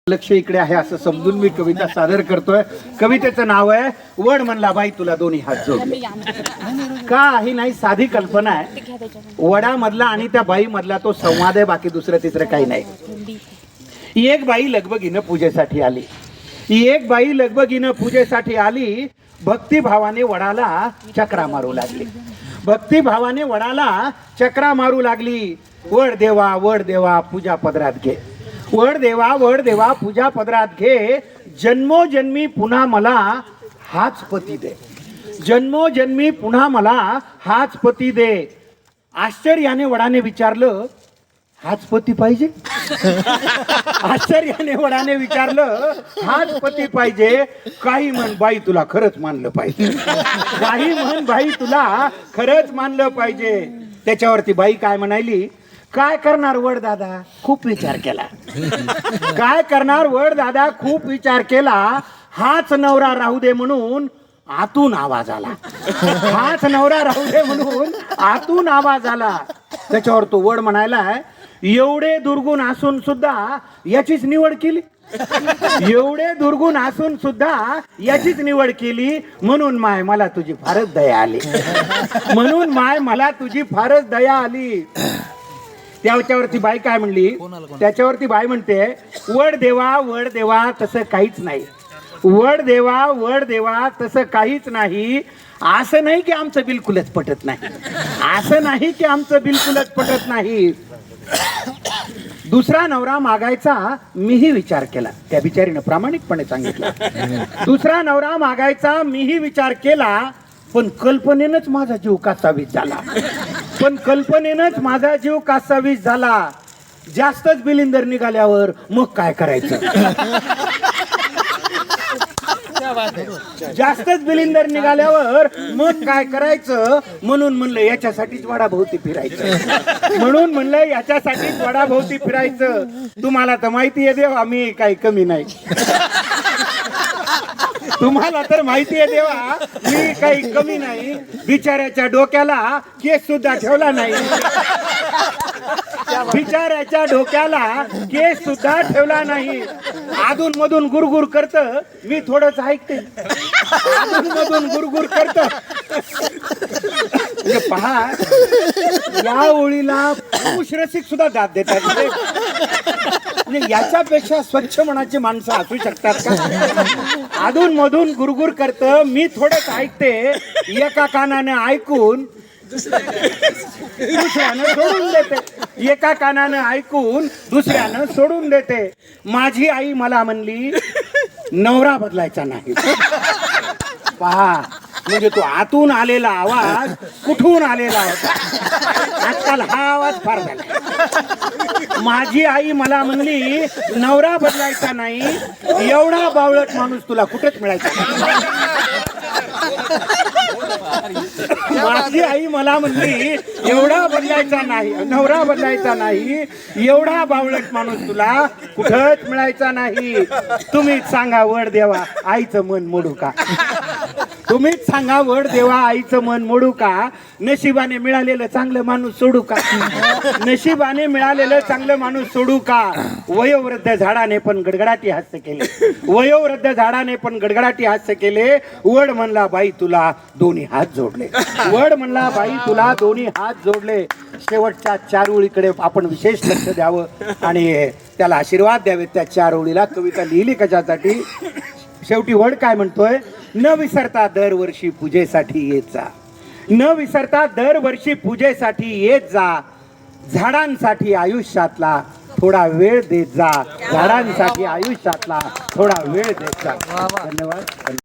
लक्ष इकडे आहे असं समजून मी कविता सादर करतोय. कवितेचं नाव आहे वड म्हणला बाई तुला दोन्ही हात जोडले. काही नाही, साधी कल्पना आहे. वडामधला आणि त्या बाई मधला तो संवाद आहे, बाकी दुसरं तिसरं काही नाही. एक बाई लगबगीनं पूजेसाठी आली. एक बाई लगबगीनं पूजेसाठी आली. भक्तिभावाने वडाला चक्रा मारू लागली. भक्तिभावाने वडाला चक्रा मारू लागली. वड देवा पूजा पदरात घे. वड देवा पूजा पदरात घे. जन्मोजन्मी पुन्हा मला हाच पती दे. जन्मोजन्मी पुन्हा मला हाच पती दे. आश्चर्याने वडाने विचारलं, हाच पती पाहिजे? आश्चर्याने वडाने विचारलं, हाच पती पाहिजे? काही म्हण बाई तुला खरंच मानलं पाहिजे. काही म्हण बाई तुला खरंच मानलं पाहिजे. त्याच्यावरती बाई काय म्हणाली, काय करणार वड दादा, खूप विचार केला. काय करणार वड दादा, खूप विचार केला. हाच नवरा राहू दे म्हणून आतून आवाज आला. हाच नवरा राहू दे म्हणून आतून आवाज आला. त्याच्यावर तो वड म्हणायला, एवढे दुर्गुण असून सुद्धा याचीच निवड केली. एवढे दुर्गुण असून सुद्धा याचीच निवड केली. म्हणून माय मला तुझी फारच दया आली. म्हणून माय मला तुझी फारच दया आली. त्याच्यावरती बाई काय म्हणली, त्याच्यावरती बाई म्हणते, वड देवा तसं काहीच नाही. वड देवा तसं काहीच नाही. असं नाही की आमचं बिलकुलच पटत नाही. असं नाही की आमचं बिलकुलच पटत नाही. दुसरा नवरा मागायचा मीही विचार केला. त्या बिचारीनं प्रामाणिकपणे सांगितलं, दुसरा नवरा मागायचा मीही विचार केला. पण कल्पनेनंच माझा जीव कासावीस झाला. पण कल्पनेनंच माझा जीव कासावीस झाला. जास्तच बिलिंदर निघाल्यावर मग काय करायचं? जास्तच बिलिंदर निघाल्यावर मग काय करायचं? म्हणून म्हणलं याच्यासाठीच वडाभोवती फिरायचं. म्हणून म्हणलं याच्यासाठीच वडाभोवती फिरायचं. तुम्हाला तर माहिती आहे देवा, मी काही कमी नाही. तुम्हाला तर माहिती आहे देवा, मी काही कमी नाही. बिचाऱ्याच्या डोक्याला केस सुद्धा ठेवला नाही. बिचाऱ्याच्या डोक्याला केस सुद्धा ठेवला नाही. अधून मधून गुरगुर करत, मी थोडंच ऐकते. अधून मधून गुरगुर करत. पहा, या ओळीला पुरुष रसिक सुद्धा दाद देतात. याच्यापेक्षा स्वच्छ मनाची माणसं असू शकतात का? अधून मधून गुरगुर करत, मी थोडंच ऐकते. एका कानाने ऐकून दुसऱ्यानं सोडून देते. एका कानानं ऐकून दुसऱ्यानं सोडून देते. माझी आई मला म्हणली, नवरा बदलायचा नाही. पहा, म्हणजे तो आतून आलेला आवाज कुठून आलेला होता. आजकाल हा आवाज फार झाला. माझी आई मला म्हणली, नवरा बदलायचा नाही. एवढा बावळट माणूस तुला कुठेच मिळायचा नाही. माझी आई मला म्हणली, एवढा बदलायचा नाही, नवरा बदलायचा नाही. एवढा बावळट माणूस तुला कुठंच मिळायचा नाही. तुम्हीच सांगा वड देवा, आईचं मन मोडू का? तुम्हीच सांगा वड देवा, आईचं मन मोडू का? नशिबाने मिळालेलं चांगलं माणूस सोडू का? नशिबाने मिळालेलं चांगलं माणूस सोडू का? वयोवृद्ध झाडाने पण गडगडाटी हास्य केले. वयोवृद्ध झाडाने पण गडगडाटी हास्य केले. वड म्हणला बाई तुला दोन्ही हात जोडले. वड म्हणला बाई तुला दोन्ही हात जोडले. शेवटच्या 4 ओळीकडे आपण विशेष लक्ष द्यावं आणि त्याला आशीर्वाद द्यावे. त्या 4 ओळीला कविता लिहिली कशासाठी? शेवटी वड काय म्हणतोय, न विसरता दरवर्षी पूजेसाठी येत जा. न विसरता दरवर्षी पूजेसाठी येत जा. झाडांसाठी आयुष्यातला थोडा वेळ देत जा. झाडांसाठी आयुष्यातला थोडा वेळ देत जा. धन्यवाद.